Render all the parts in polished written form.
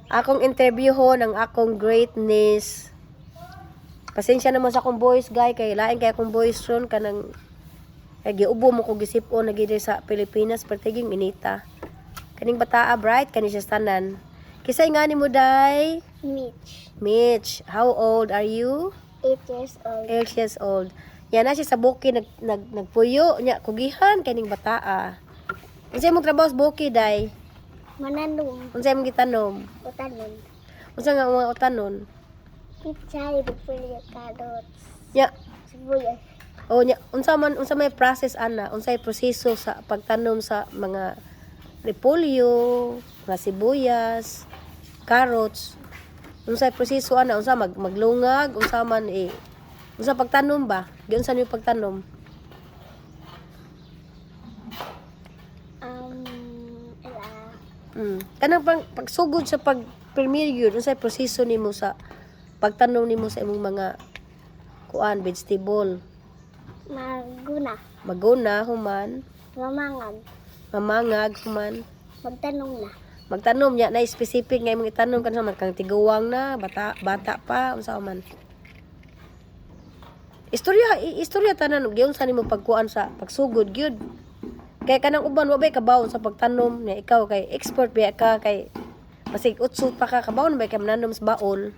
Akong interview ho ng akong great niece. Pasensya naman sa akong voice, guy, kay lain kay akong voice ron kanang kay giubo mo ko gisip-on na gid sa Pilipinas pertiging inita. Kaning bataa bright kani siya tanan. Kisay nga nimo day? Mitch, Mitch, how old are you? 8 years old. 8 years old. Yan na siya sa buki nagpuyo nya kugihan kaning bataa. Unsay imong trabaho sa buki day? Mananong, Unsay imong gitanom? utanon. Unsa nga mga utanon? Pichay, repolyo, carrots, Nya, sibuyas. o nya unsa may process ana? Unsay proseso sa pagtanom sa mga repolyo, mga sibuyas, carrots? Unsay proseso ana? Unsa maglungag, unsa man unsa pagtanom ba? Giunsa niyo pagtanom? Kanang pagsugod sa pag-premier yun, unsay proseso nimo sa pagtanom nimo sa imong mga kuan vegetable? Maguna, Maguna human, mamangag, mamangag human. magtanong na. Magtanom nya na specific nga imong itanom kansa man kang tiguwang na, bata pa unsa man. Istorya tanan og giunsa nimo pagkuan sa pagsugod gyud. Kay kanang uban wa bay kabawon sa pagtanom niya ikaw kay expert ba ka kay basig utsot pa ka kabawon ba kay mananom sa baol.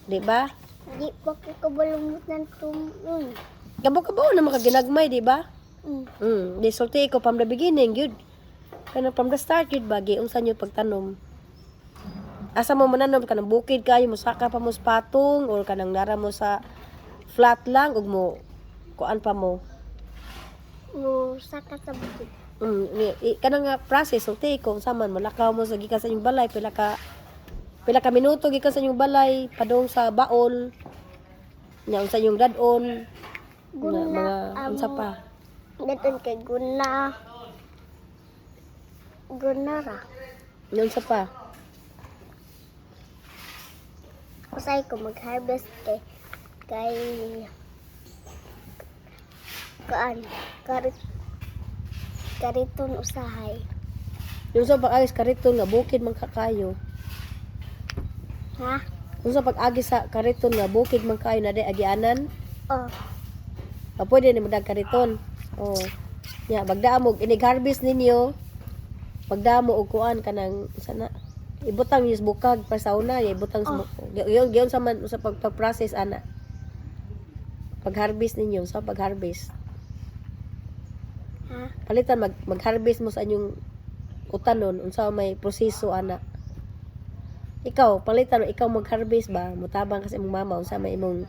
Di ba? Di pa ko kabalumot ng tumon. Kabaw na maka ginagmay, di ba? Di sulti ko from the beginning gyud. Kanang from the start gyud ba giunsa niyo pagtanom. Asa mo mananom kanang bukid kayo mo saka pa mo sa patong or kanang nara mo sa flat lang ug mo kuan pa mo. Saka sa bukid. Kanang nga process sulti kung saman malakaw mo sa gikan sa inyong balay pila ka minuto gikan sa inyong balay padung sa baol. Nya unsa inyong dadon. Mga unsa pa? Dadon kay gunara. Nya unsa pa? Usay ko mag-harvest kay kariton usahay. Yung sa pag-agis kariton nga bukid man kakayo. Ha? Yung sa pag-agis sa kariton nga bukid man kayo na di agianan. Oh, Pwede ni madag kariton. Oh. Ya, bagdaan mo inig-harvest ninyo. Bagdaan mo og kuan kanang sana ibutang yung bukag para sa una, ibutang sa giyon sa man sa pag-process ana. Pag-harvest ninyo sa pag-harvest. ha? Palitan mag-harvest mo sa inyong utanon unsa may proseso ana. Ikaw palitan ikaw mag-harvest ba mutabang kasi imong mama unsa may imong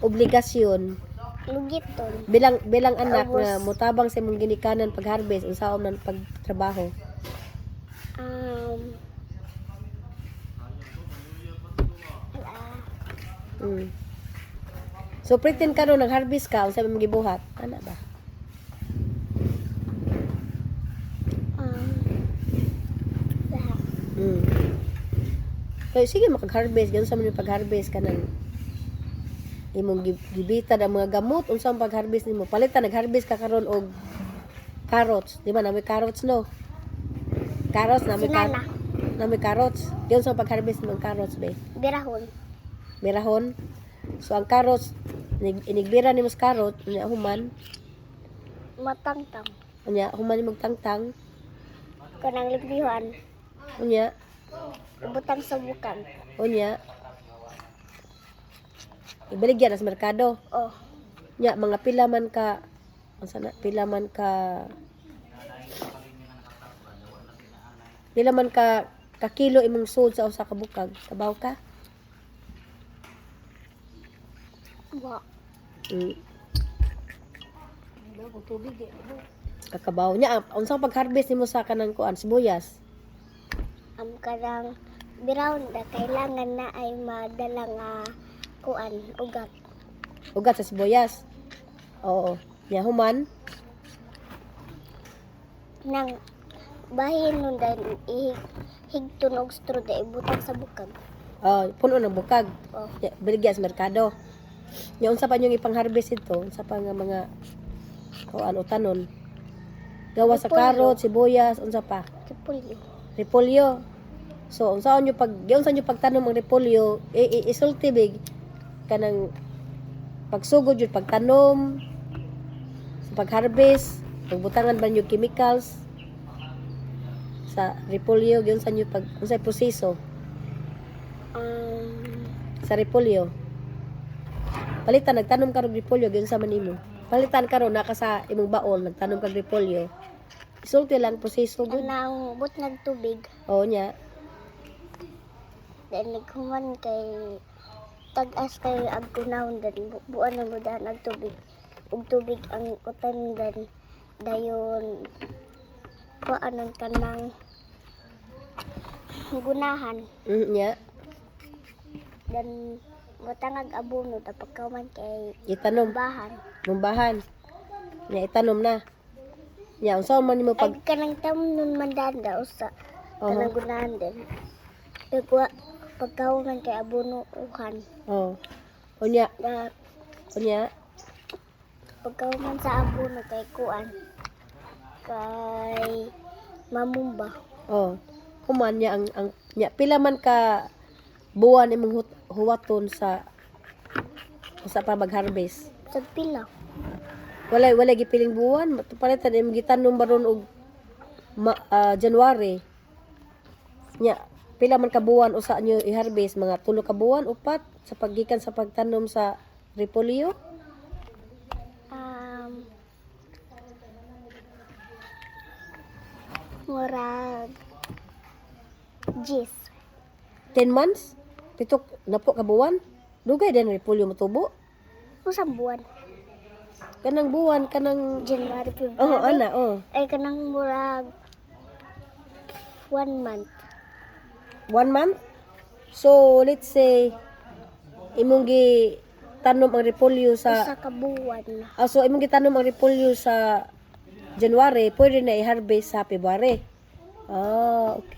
obligasyon Lugiton. bilang anak Ubos. nga mutabang sa imong ginikanan pag-harvest unsaon man pagtrabaho. So pretend ka no nag-harvest ka unsa may gibuhat ana ba? Lahat. Kaya sige makag-harvest ganun sa man yung pag-harvest ka ng imong gibita ang mga gamot unsa ang pag-harvest nimo palitan nag-harvest ka karon og carrots di ba na may carrots no carrots na may Sinana. na may carrots yun sa pag-harvest ng carrots be Birahon. mirahon so ang carrots inigbira nimo sa carrot unya human Matangtang. human imong tangtang Kanang liblihan. unya Ibutang sa bukang. ibaligyan sa merkado Oh, nya mga pila man ka pila man ka kilo imong sold sa usa ka bukag kabaw ka wa. kakabaw nya unsa pag-harvest nimo sa kanang kuan sibuyas Kanang birahon na kailangan na ay madala nga ugat. ugat sa sibuyas oo nya human Nang bahin nun dahil higton og straw da ibutang sa bukag. puno ng bukag Oh, nya baligyan sa merkado nya unsa pa nyong ipang-harvest ito unsa pa nga mga kuan utanon gawa sa Repolyo. karot sibuyas unsa pa repolyo. repolyo So unsaon nyo pagtanom ang repolyo, isulti big kanang pagsugod yung pagtanom, sa pag-harvest, pagbutangan ba yung chemicals sa repolyo, yun sa nyo unsay proseso sa repolyo. Palitan nagtanom ka og repolyo gyud sa manimo. Palitan karon naka sa imong baol nagtanom kag repolyo. Isulti lang proseso gud. Kanang but nagtubig. Oo nya. Then naghuman kay tag-as kay agkunahon dan buan na mo daan ang tubig. Ug tubig ang utan dan dayon kuanon kanang gunahan. Nya. Dan matangag abono tapos kauman kay Itanom bahan. mumbahan. Nya itanom na. Nya unsa man nimo Pag pag kanang tamnon man daan daw sa Oo. kanang gunahan din. Pagwa pagkauman kay abono uhan. oh. Unya, Da unya. pagkauman sa abono kay kuan kay mamumba. Oh. Human nya ang nya pila man ka buwan imong huwaton sa pa mag-harvest. Sa pila. Walay gipiling buwan, palitan imong gitanom baron og January. Nya, pila man ka buwan usa nyo i-harvest, mga 3 ka buwan, 4 sa paggikan sa pagtanom sa repolyo. Murag Jis. 10 months, 7 na po ka buwan. Dugay din repolyo motubo. Usang buwan. Kanang buwan, kanang January, February. oh, ana, oh. Ay kanang murag 1 month. 1 month. So, let's say imong gi tanom ang repolyo Usa sa ka buwan. so imong gitanom ang repolyo sa January, pwede na i-harvest sa February. Okay.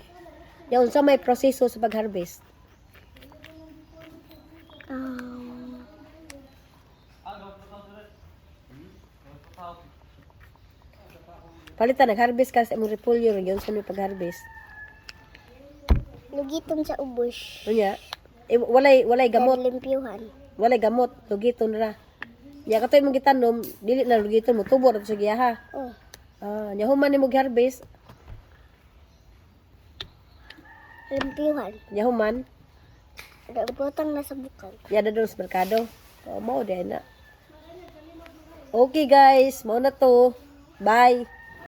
Yan, unsa may proseso sa pag-harvest? Palitan, nag-harvest ka sa imong repolyo, yun sa may pag-harvest. Lugiton sa ubos. Unya, walay gamot, Dan limpyuhan. walay gamot, lugiton ra. Ya kato imong gitanom, dili na lugiton mo, tubo ra to sa giyaha. Oh. Nya human nimo gi-harvest, Limpyuhan. nya human, Butang na sa bukal. ya dadon sa merkado. Mao din na. Okay guys, mao na to. Bye.